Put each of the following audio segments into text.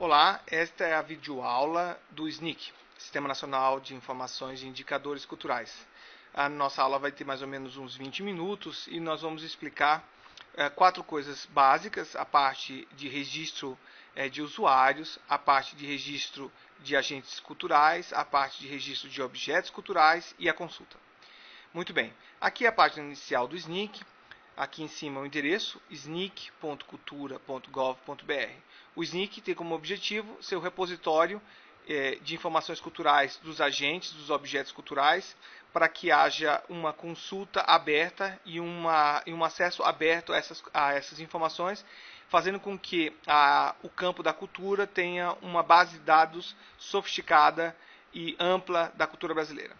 Olá, esta é a videoaula do SNIC, Sistema Nacional de Informações e Indicadores Culturais. A nossa aula vai ter mais ou menos uns 20 minutos e nós vamos explicar quatro coisas básicas: a parte de registro de usuários, a parte de registro de agentes culturais, a parte de registro de objetos culturais e a consulta. Muito bem, aqui é a página inicial do SNIC. Aqui em cima o endereço snic.cultura.gov.br. O SNIC tem como objetivo ser o repositório de informações culturais dos agentes, dos objetos culturais, para que haja uma consulta aberta e um acesso aberto a essas informações, fazendo com que o campo da cultura tenha uma base de dados sofisticada e ampla da cultura brasileira.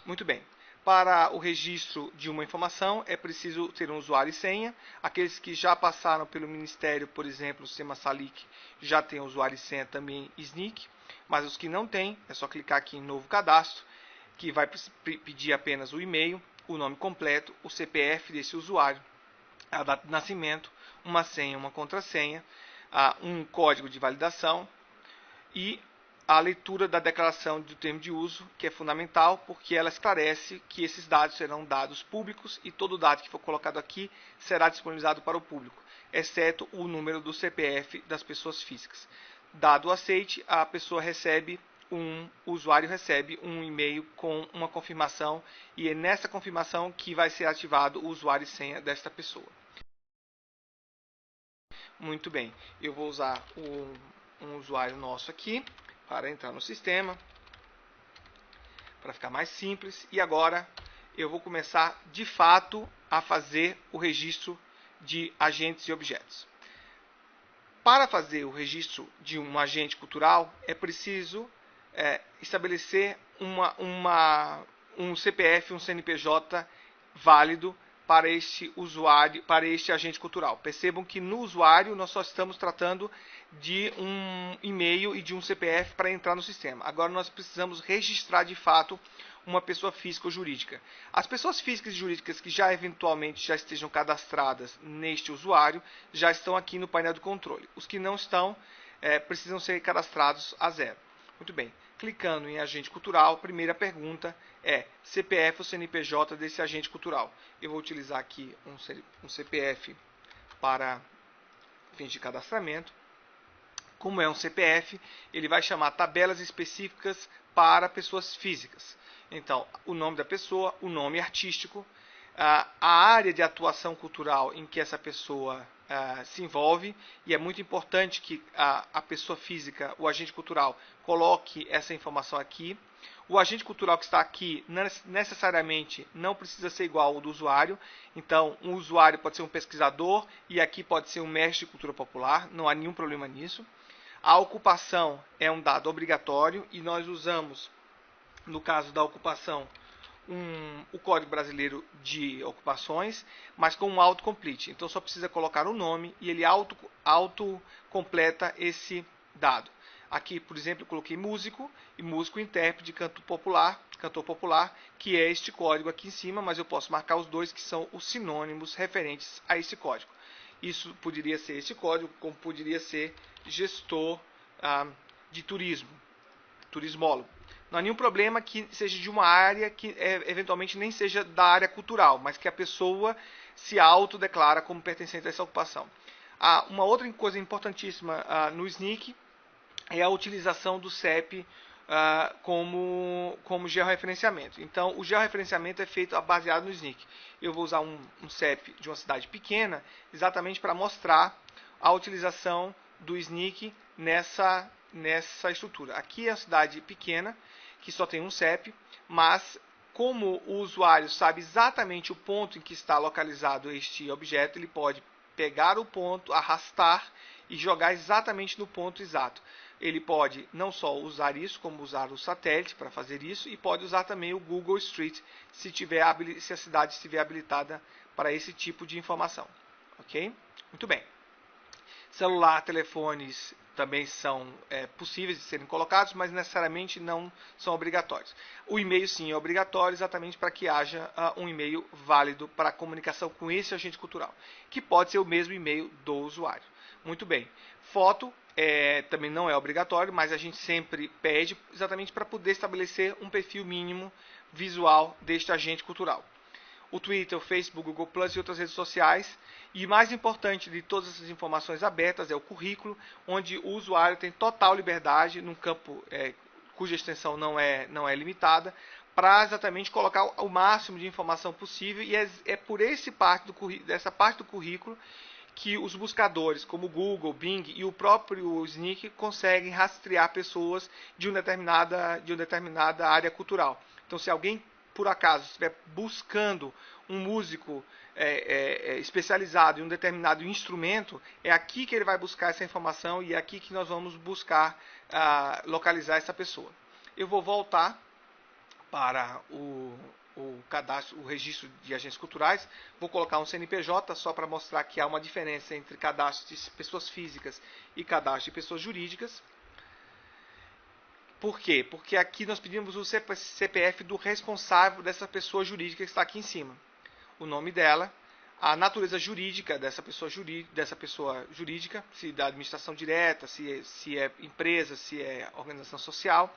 Muito bem. Para o registro de uma informação, é preciso ter um usuário e senha. Aqueles que já passaram pelo Ministério, por exemplo, o sistema SALIC, já tem usuário e senha também SNIC. Mas os que não têm, é só clicar aqui em Novo Cadastro, que vai pedir apenas o e-mail, o nome completo, o CPF desse usuário, a data de nascimento, uma senha, uma contrassenha, um código de validação e a leitura da declaração do termo de uso, que é fundamental, porque ela esclarece que esses dados serão dados públicos e todo dado que for colocado aqui será disponibilizado para o público, exceto o número do CPF das pessoas físicas. Dado o aceite, o usuário recebe um e-mail com uma confirmação e é nessa confirmação que vai ser ativado o usuário e senha desta pessoa. Muito bem, eu vou usar um usuário nosso aqui para entrar no sistema, para ficar mais simples. E agora eu vou começar de fato a fazer o registro de agentes e objetos. Para fazer o registro de um agente cultural, é preciso estabelecer um CPF, um CNPJ válido para este usuário, para este agente cultural. Percebam que no usuário nós só estamos tratando de um e-mail e de um CPF para entrar no sistema. Agora nós precisamos registrar de fato uma pessoa física ou jurídica. As pessoas físicas e jurídicas que eventualmente já estejam cadastradas neste usuário já estão aqui no painel do controle. Os que não estão precisam ser cadastrados a zero. Muito bem, clicando em agente cultural, a primeira pergunta é CPF ou CNPJ desse agente cultural. Eu vou utilizar aqui um CPF para fins de cadastramento. Como é um CPF, ele vai chamar tabelas específicas para pessoas físicas. Então, o nome da pessoa, o nome artístico, a área de atuação cultural em que essa pessoa se envolve, e é muito importante que a pessoa física, o agente cultural, coloque essa informação aqui. O agente cultural que está aqui necessariamente não precisa ser igual ao do usuário. Então, um usuário pode ser um pesquisador e aqui pode ser um mestre de cultura popular, não há nenhum problema nisso. A ocupação é um dado obrigatório e nós usamos, no caso da ocupação, o Código Brasileiro de Ocupações, mas com um autocomplete. Então só precisa colocar o nome e ele autocompleta esse dado. Aqui, por exemplo, eu coloquei músico e músico intérprete, cantor popular, que é este código aqui em cima, mas eu posso marcar os dois que são os sinônimos referentes a esse código. Isso poderia ser esse código, como poderia ser gestor de turismo, turismólogo. Não há nenhum problema que seja de uma área que eventualmente nem seja da área cultural, mas que a pessoa se autodeclara como pertencente a essa ocupação. Uma outra coisa importantíssima no SNIC é a utilização do CEP como georreferenciamento. Então, o georreferenciamento é feito baseado no SNIC. Eu vou usar um CEP de uma cidade pequena exatamente para mostrar a utilização do SNIC nessa estrutura. Aqui é uma cidade pequena, que só tem um CEP, mas como o usuário sabe exatamente o ponto em que está localizado este objeto, ele pode pegar o ponto, arrastar e jogar exatamente no ponto exato. Ele pode não só usar isso, como usar o satélite para fazer isso, e pode usar também o Google Street, se a cidade estiver habilitada para esse tipo de informação. Ok? Muito bem. Celular, telefones também são possíveis de serem colocados, mas necessariamente não são obrigatórios. O e-mail sim é obrigatório, exatamente para que haja um e-mail válido para a comunicação com esse agente cultural, que pode ser o mesmo e-mail do usuário. Muito bem. Foto também não é obrigatório, mas a gente sempre pede exatamente para poder estabelecer um perfil mínimo visual deste agente cultural. O Twitter, o Facebook, o Google Plus e outras redes sociais. E mais importante de todas essas informações abertas é o currículo, onde o usuário tem total liberdade, num campo cuja extensão não é limitada, para exatamente colocar o máximo de informação possível. E é por dessa parte do currículo que os buscadores, como o Google, Bing e o próprio Snyk, conseguem rastrear pessoas de uma determinada área cultural. Então, se alguém por acaso estiver buscando um músico especializado em um determinado instrumento, é aqui que ele vai buscar essa informação e é aqui que nós vamos buscar localizar essa pessoa. Eu vou voltar para o cadastro, o registro de agentes culturais. Vou colocar um CNPJ só para mostrar que há uma diferença entre cadastro de pessoas físicas e cadastro de pessoas jurídicas. Por quê? Porque aqui nós pedimos o CPF do responsável dessa pessoa jurídica que está aqui em cima. O nome dela, a natureza jurídica dessa pessoa jurídica, se da administração direta, se é empresa, se é organização social.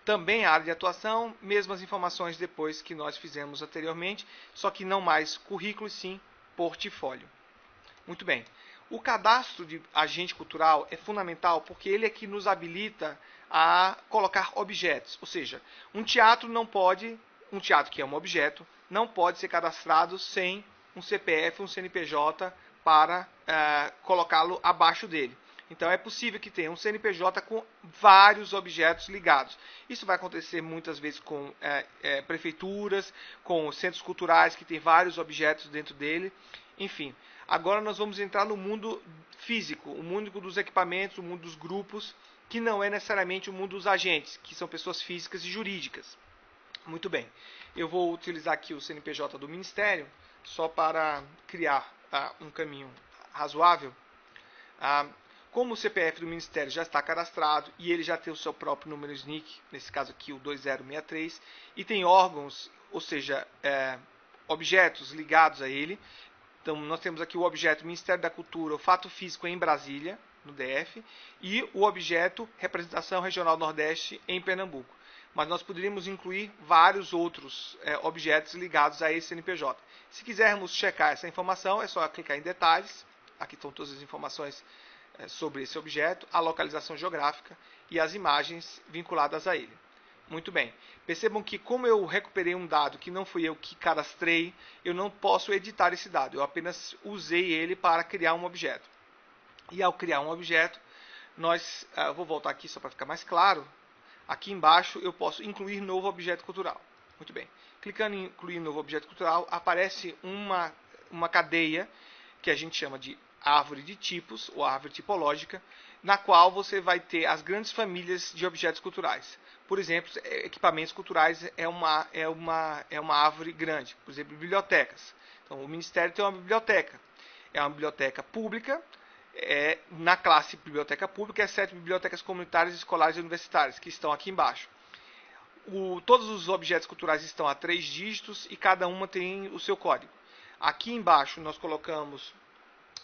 Também a área de atuação, mesmas informações depois que nós fizemos anteriormente, só que não mais currículo, e sim portfólio. Muito bem. O cadastro de agente cultural é fundamental porque ele é que nos habilita a colocar objetos. Ou seja, um teatro que é um objeto, não pode ser cadastrado sem um CPF, um CNPJ para colocá-lo abaixo dele. Então é possível que tenha um CNPJ com vários objetos ligados. Isso vai acontecer muitas vezes com prefeituras, com centros culturais que tem vários objetos dentro dele. Enfim, agora nós vamos entrar no mundo físico, o mundo dos equipamentos, o mundo dos grupos, que não é necessariamente o mundo dos agentes, que são pessoas físicas e jurídicas. Muito bem, eu vou utilizar aqui o CNPJ do Ministério, só para criar um caminho razoável. Como o CPF do Ministério já está cadastrado e ele já tem o seu próprio número Snyk, nesse caso aqui o 2063, e tem órgãos, ou seja, objetos ligados a ele. Então nós temos aqui o objeto Ministério da Cultura, o fato físico em Brasília, no DF, e o objeto Representação Regional Nordeste em Pernambuco. Mas nós poderíamos incluir vários outros objetos ligados a esse CNPJ. Se quisermos checar essa informação, é só clicar em detalhes. Aqui estão todas as informações sobre esse objeto, a localização geográfica e as imagens vinculadas a ele. Muito bem. Percebam que como eu recuperei um dado que não fui eu que cadastrei, eu não posso editar esse dado. Eu apenas usei ele para criar um objeto. E ao criar um objeto, eu vou voltar aqui só para ficar mais claro. Aqui embaixo eu posso incluir novo objeto cultural. Muito bem. Clicando em incluir novo objeto cultural, aparece uma cadeia que a gente chama de árvore de tipos, ou árvore tipológica, na qual você vai ter as grandes famílias de objetos culturais. Por exemplo, equipamentos culturais é uma árvore grande. Por exemplo, bibliotecas. Então, o Ministério tem uma biblioteca. É uma biblioteca pública, na classe biblioteca pública, exceto bibliotecas comunitárias, escolares e universitárias, que estão aqui embaixo. Todos os objetos culturais estão a 3 dígitos e cada uma tem o seu código. Aqui embaixo nós colocamos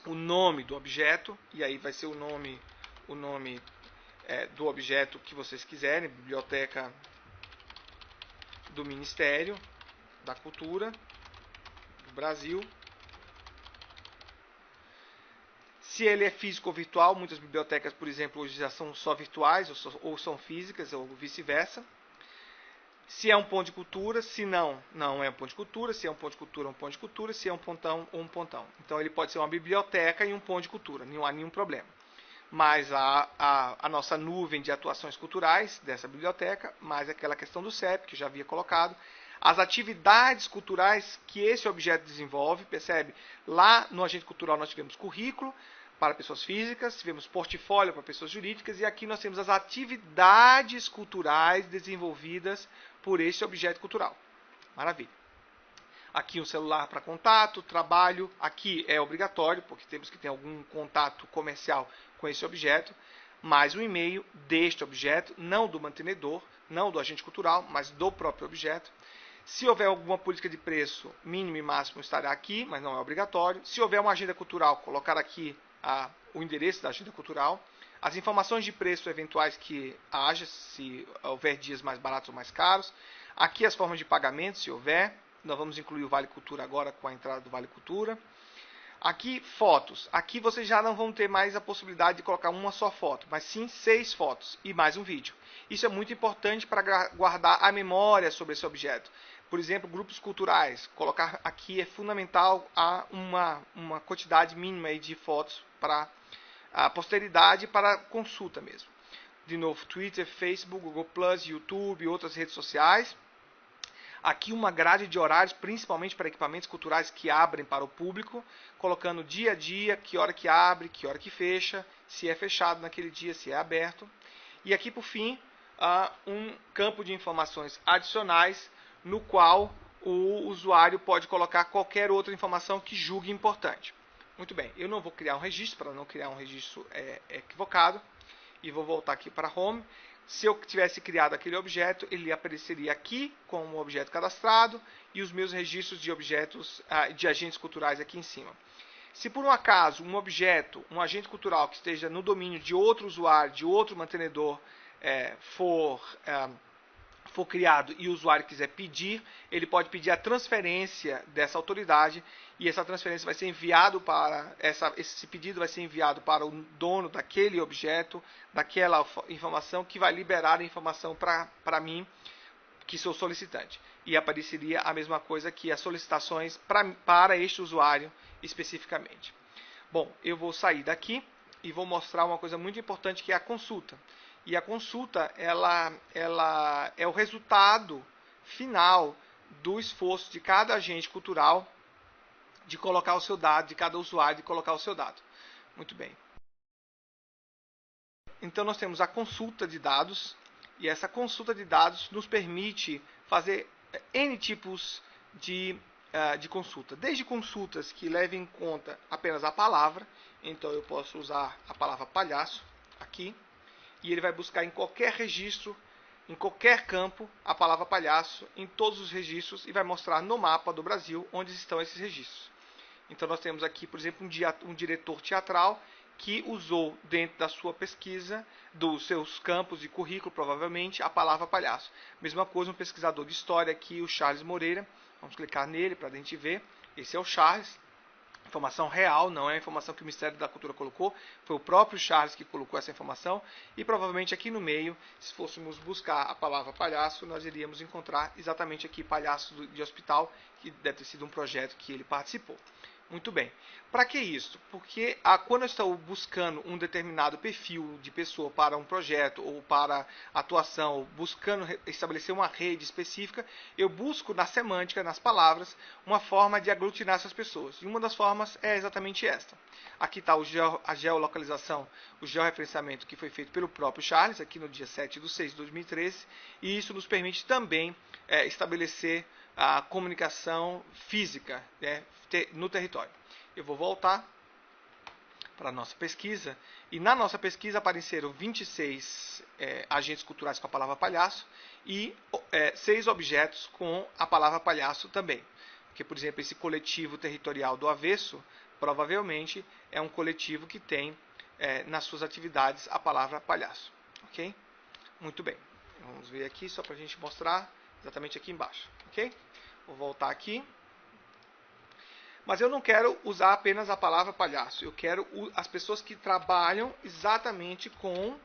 o nome do objeto, e aí vai ser o nome do objeto que vocês quiserem, Biblioteca do Ministério da Cultura do Brasil. Se ele é físico ou virtual, muitas bibliotecas, por exemplo, hoje já são só virtuais ou são físicas, ou vice-versa. Se é um ponto de cultura, se não é um ponto de cultura, se é um ponto de cultura, um ponto de cultura, se é um pontão ou um pontão. Então ele pode ser uma biblioteca e um ponto de cultura, não há nenhum problema. Mas a nossa nuvem de atuações culturais dessa biblioteca, mais aquela questão do CEP, que eu já havia colocado, as atividades culturais que esse objeto desenvolve, percebe? Lá no agente cultural nós tivemos currículo para pessoas físicas, tivemos portfólio para pessoas jurídicas, e aqui nós temos as atividades culturais desenvolvidas por esse objeto cultural. Maravilha. Aqui um celular para contato, trabalho, aqui é obrigatório, porque temos que ter algum contato comercial com esse objeto, mais um e-mail deste objeto, não do mantenedor, não do agente cultural, mas do próprio objeto. Se houver alguma política de preço, mínimo e máximo estará aqui, mas não é obrigatório. Se houver uma agenda cultural, colocar aqui o endereço da agenda cultural. As informações de preço eventuais que haja, se houver dias mais baratos ou mais caros. Aqui as formas de pagamento, se houver. Nós vamos incluir o Vale Cultura agora com a entrada do Vale Cultura. Aqui, fotos. Aqui vocês já não vão ter mais a possibilidade de colocar uma só foto, mas sim 6 fotos e mais um vídeo. Isso é muito importante para guardar a memória sobre esse objeto. Por exemplo, grupos culturais. Colocar aqui é fundamental uma quantidade mínima aí de fotos para a posteridade, para consulta mesmo. De novo, Twitter, Facebook, Google+, YouTube e outras redes sociais. Aqui uma grade de horários, principalmente para equipamentos culturais que abrem para o público, colocando dia a dia, que hora que abre, que hora que fecha, se é fechado naquele dia, se é aberto. E aqui, por fim, um campo de informações adicionais, no qual o usuário pode colocar qualquer outra informação que julgue importante. Muito bem, eu não vou criar um registro, para não criar um registro equivocado, e vou voltar aqui para Home. Se eu tivesse criado aquele objeto, ele apareceria aqui como objeto cadastrado e os meus registros de objetos de agentes culturais aqui em cima. Se por um acaso um objeto, um agente cultural que esteja no domínio de outro usuário, de outro mantenedor, for criado e o usuário quiser pedir, ele pode pedir a transferência dessa autoridade e essa transferência vai ser enviado para esse pedido vai ser enviado para o dono daquele objeto, daquela informação, que vai liberar a informação para mim, que sou solicitante. E apareceria a mesma coisa aqui, as solicitações para este usuário especificamente. Bom, eu vou sair daqui e vou mostrar uma coisa muito importante, que é a consulta. E a consulta, ela é o resultado final do esforço de cada agente cultural de colocar o seu dado, de cada usuário de colocar o seu dado. Muito bem. Então nós temos a consulta de dados, e essa consulta de dados nos permite fazer N tipos de consulta. Desde consultas que levem em conta apenas a palavra, então eu posso usar a palavra palhaço aqui, e ele vai buscar em qualquer registro, em qualquer campo, a palavra palhaço, em todos os registros, e vai mostrar no mapa do Brasil onde estão esses registros. Então nós temos aqui, por exemplo, um diretor teatral que usou dentro da sua pesquisa, dos seus campos de currículo, provavelmente, a palavra palhaço. Mesma coisa, um pesquisador de história aqui, o Charles Moreira. Vamos clicar nele para a gente ver. Esse é o Charles. Informação real, não é a informação que o Ministério da Cultura colocou, foi o próprio Charles que colocou essa informação, e provavelmente aqui no meio, se fôssemos buscar a palavra palhaço, nós iríamos encontrar exatamente aqui palhaço de hospital, que deve ter sido um projeto que ele participou. Muito bem. Para que isso? Porque quando eu estou buscando um determinado perfil de pessoa para um projeto ou para atuação, ou buscando estabelecer uma rede específica, eu busco na semântica, nas palavras, uma forma de aglutinar essas pessoas. E uma das formas é exatamente esta. Aqui está a geolocalização, o georreferenciamento que foi feito pelo próprio Charles, aqui no dia 7/6/2013, e isso nos permite também estabelecer a comunicação física, no território. Eu vou voltar para a nossa pesquisa, e na nossa pesquisa apareceram 26 agentes culturais com a palavra palhaço e 6 objetos com a palavra palhaço também. Porque, por exemplo, esse coletivo territorial do Avesso, provavelmente é um coletivo que tem nas suas atividades a palavra palhaço. Ok? Muito bem. Vamos ver aqui só para a gente mostrar exatamente aqui embaixo. Ok? Vou voltar aqui. Mas eu não quero usar apenas a palavra palhaço. Eu quero as pessoas que trabalham exatamente como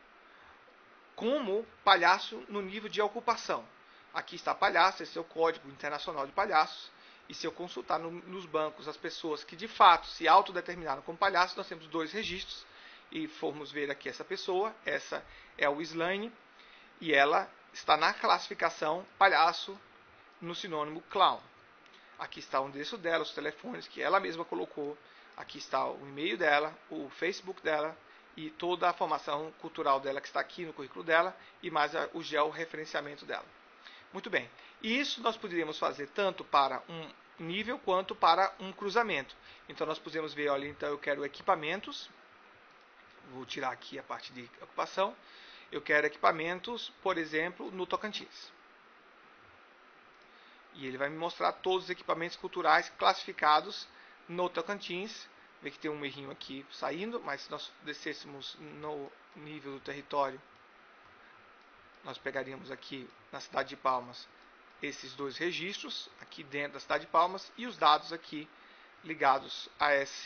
palhaço no nível de ocupação. Aqui está palhaço, esse é o Código Internacional de Palhaços. E se eu consultar nos bancos as pessoas que de fato se autodeterminaram como palhaço, nós temos 2 registros. E formos ver aqui essa pessoa, essa é o Slaine, e ela está na classificação palhaço no sinônimo clown. Aqui está o endereço dela, os telefones que ela mesma colocou. Aqui está o e-mail dela, o Facebook dela e toda a formação cultural dela que está aqui no currículo dela e mais o georreferenciamento dela. Muito bem. E isso nós poderíamos fazer tanto para nível quanto para um cruzamento. Então nós podemos ver, olha, então eu quero equipamentos, vou tirar aqui a parte de ocupação, eu quero equipamentos, por exemplo, no Tocantins. E ele vai me mostrar todos os equipamentos culturais classificados no Tocantins. Vê que tem um errinho aqui saindo, mas se nós descêssemos no nível do território, nós pegaríamos aqui na cidade de Palmas esses dois registros, aqui dentro da cidade de Palmas, e os dados aqui ligados a essa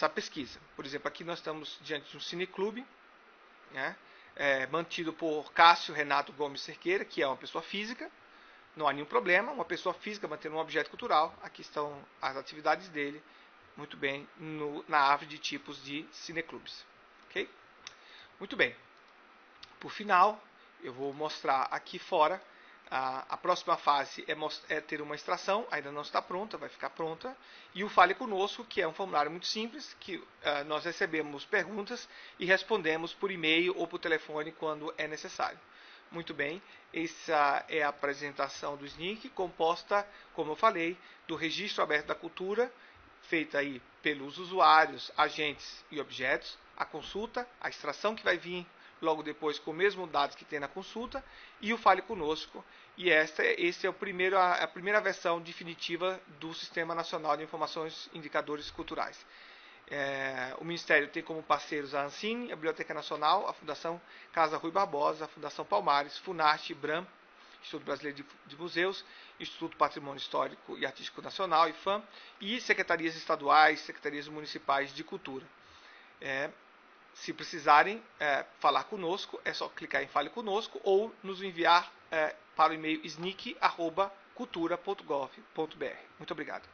pesquisa. Por exemplo, aqui nós estamos diante de um cineclube, né, mantido por Cássio Renato Gomes Cerqueira, que é uma pessoa física. Não há nenhum problema, uma pessoa física mantendo um objeto cultural. Aqui estão as atividades dele, muito bem, na árvore de tipos de cineclubes. Ok? Muito bem. Por final, eu vou mostrar aqui fora. A próxima fase é ter uma extração, ainda não está pronta, vai ficar pronta. E o Fale Conosco, que é um formulário muito simples, que nós recebemos perguntas e respondemos por e-mail ou por telefone quando é necessário. Muito bem, essa é a apresentação do SNCC, composta, como eu falei, do Registro Aberto da Cultura, feita aí pelos usuários, agentes e objetos, a consulta, a extração que vai vir logo depois com o mesmo dados que tem na consulta, e o Fale Conosco. E esse é a primeira versão definitiva do Sistema Nacional de Informações e Indicadores Culturais. O Ministério tem como parceiros a Ancine, a Biblioteca Nacional, a Fundação Casa Rui Barbosa, a Fundação Palmares, Funarte, IBRAM, Instituto Brasileiro de Museus, Instituto Patrimônio Histórico e Artístico Nacional, IFAM, e secretarias estaduais, secretarias municipais de cultura. Se precisarem falar conosco, é só clicar em Fale Conosco ou nos enviar para o e-mail snic@cultura.gov.br. Muito obrigado.